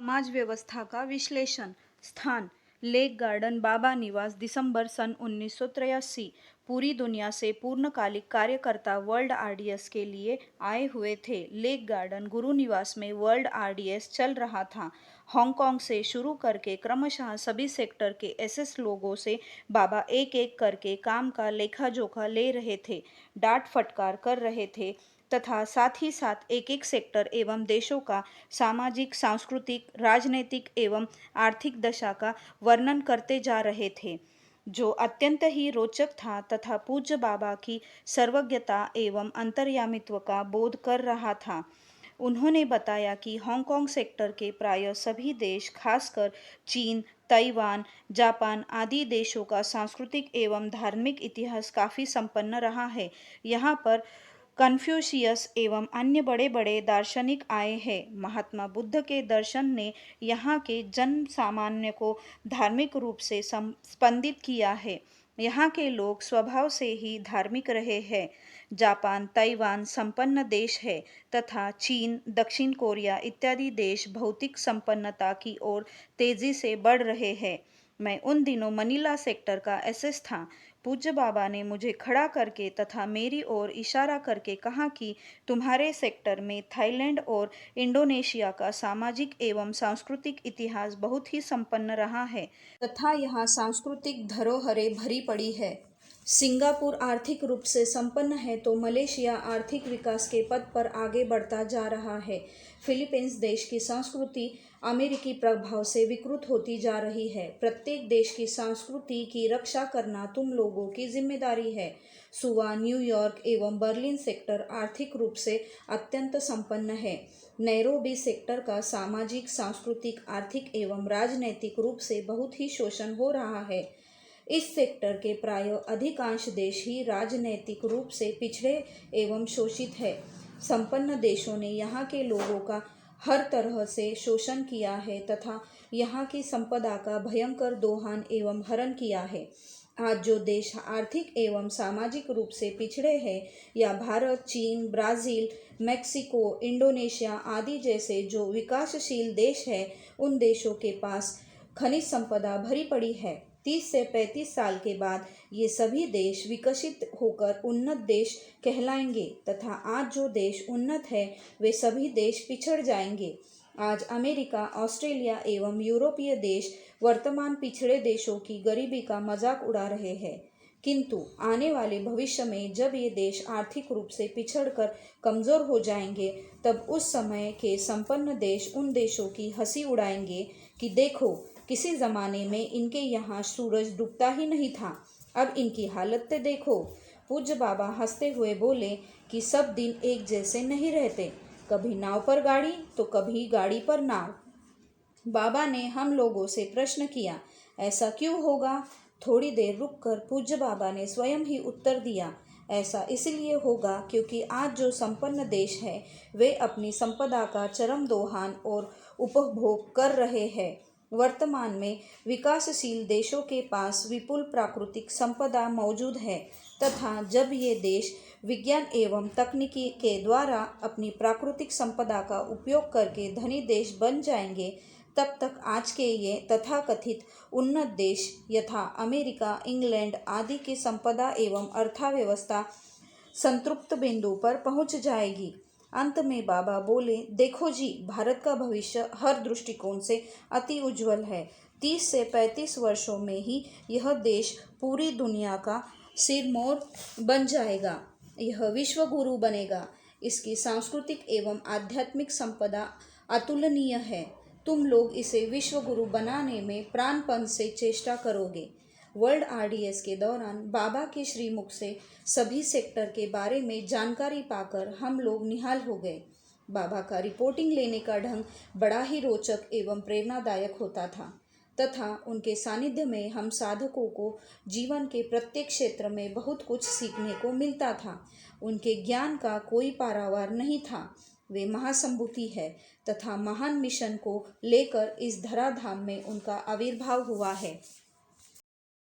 समाज व्यवस्था का विश्लेषण। स्थान लेक गार्डन बाबा निवास दिसंबर सन 1983। पूरी दुनिया से पूर्णकालिक कार्यकर्ता वर्ल्ड आरडीएस के लिए आए हुए थे। लेक गार्डन गुरु निवास में वर्ल्ड आरडीएस चल रहा था। हांगकांग से शुरू करके क्रमशः सभी सेक्टर के एसएस लोगों से बाबा एक एक करके काम का लेखा जोखा ले रहे थे, डांट फटकार कर रहे थे तथा साथ ही साथ एक एक सेक्टर एवं देशों का सामाजिक, सांस्कृतिक, राजनीतिक एवं आर्थिक दशा का वर्णन करते जा रहे थे, जो अत्यंत ही रोचक था तथा पूज्य बाबा की सर्वज्ञता एवं अंतर्यामित्व का बोध कर रहा था। उन्होंने बताया कि हांगकांग सेक्टर के प्राय सभी देश, खासकर चीन, ताइवान, जापान आदि देशों का सांस्कृतिक एवं धार्मिक इतिहास काफ़ी संपन्न रहा है। यहाँ पर कन्फ्यूशियस एवं अन्य बड़े बड़े दार्शनिक आए हैं। महात्मा बुद्ध के दर्शन ने यहाँ के जन सामान्य को धार्मिक रूप से स्पंदित किया है। यहाँ के लोग स्वभाव से ही धार्मिक रहे हैं। जापान, ताइवान संपन्न देश है तथा चीन, दक्षिण कोरिया इत्यादि देश भौतिक संपन्नता की ओर तेजी से बढ़ रहे हैं। मैं उन दिनों मनीला सेक्टर का एसएस था। पूज्य बाबा ने मुझे खड़ा करके तथा मेरी ओर इशारा करके कहा कि तुम्हारे सेक्टर में थाईलैंड और इंडोनेशिया का सामाजिक एवं सांस्कृतिक इतिहास बहुत ही संपन्न रहा है तथा यहाँ सांस्कृतिक धरोहरें भरी पड़ी है। सिंगापुर आर्थिक रूप से संपन्न है तो मलेशिया आर्थिक विकास के पथ पर आगे बढ़ता जा रहा है। फिलीपींस देश की संस्कृति अमेरिकी प्रभाव से विकृत होती जा रही है। प्रत्येक देश की संस्कृति की रक्षा करना तुम लोगों की जिम्मेदारी है। सुवा, न्यूयॉर्क एवं बर्लिन सेक्टर आर्थिक रूप से अत्यंत संपन्न है। नैरोबी सेक्टर का सामाजिक, सांस्कृतिक, आर्थिक एवं राजनैतिक रूप से बहुत ही शोषण हो रहा है। इस सेक्टर के प्राय अधिकांश देश ही राजनैतिक रूप से पिछड़े एवं शोषित है। संपन्न देशों ने यहाँ के लोगों का हर तरह से शोषण किया है तथा यहाँ की संपदा का भयंकर दोहन एवं हरण किया है। आज जो देश आर्थिक एवं सामाजिक रूप से पिछड़े हैं या भारत, चीन, ब्राज़ील, मेक्सिको, इंडोनेशिया आदि जैसे जो विकासशील देश हैं, उन देशों के पास खनिज संपदा भरी पड़ी है। 30 से 35 साल के बाद ये सभी देश विकसित होकर उन्नत देश कहलाएंगे तथा आज जो देश उन्नत है वे सभी देश पिछड़ जाएंगे। आज अमेरिका, ऑस्ट्रेलिया एवं यूरोपीय देश वर्तमान पिछड़े देशों की गरीबी का मजाक उड़ा रहे हैं, किंतु आने वाले भविष्य में जब ये देश आर्थिक रूप से पिछड़कर कमज़ोर हो जाएंगे, तब उस समय के संपन्न देश उन देशों की हंसी उड़ाएंगे कि देखो, किसी ज़माने में इनके यहाँ सूरज डूबता ही नहीं था, अब इनकी हालत तो देखो। पूज्य बाबा हंसते हुए बोले कि सब दिन एक जैसे नहीं रहते, कभी नाव पर गाड़ी तो कभी गाड़ी पर नाव। बाबा ने हम लोगों से प्रश्न किया, ऐसा क्यों होगा? थोड़ी देर रुककर पूज्य बाबा ने स्वयं ही उत्तर दिया, ऐसा इसलिए होगा क्योंकि आज जो संपन्न देश है वे अपनी संपदा का चरम दोहन और उपभोग कर रहे हैं। वर्तमान में विकासशील देशों के पास विपुल प्राकृतिक संपदा मौजूद है तथा जब ये देश विज्ञान एवं तकनीकी के द्वारा अपनी प्राकृतिक संपदा का उपयोग करके धनी देश बन जाएंगे, तब तक आज के ये तथाकथित उन्नत देश यथा अमेरिका, इंग्लैंड आदि की संपदा एवं अर्थव्यवस्था संतृप्त बिंदु पर पहुंच जाएगी। अंत में बाबा बोले, देखो जी, भारत का भविष्य हर दृष्टिकोण से अति उज्जवल है। 30 से 35 वर्षों में ही यह देश पूरी दुनिया का सिरमौर बन जाएगा। यह विश्व गुरु बनेगा। इसकी सांस्कृतिक एवं आध्यात्मिक संपदा अतुलनीय है। तुम लोग इसे विश्व गुरु बनाने में प्राणपण से चेष्टा करोगे। वर्ल्ड आरडीएस के दौरान बाबा के श्रीमुख से सभी सेक्टर के बारे में जानकारी पाकर हम लोग निहाल हो गए। बाबा का रिपोर्टिंग लेने का ढंग बड़ा ही रोचक एवं प्रेरणादायक होता था तथा उनके सानिध्य में हम साधकों को जीवन के प्रत्येक क्षेत्र में बहुत कुछ सीखने को मिलता था। उनके ज्ञान का कोई पारावार नहीं था। वे महासंभूति है तथा महान मिशन को लेकर इस धराधाम में उनका आविर्भाव हुआ है।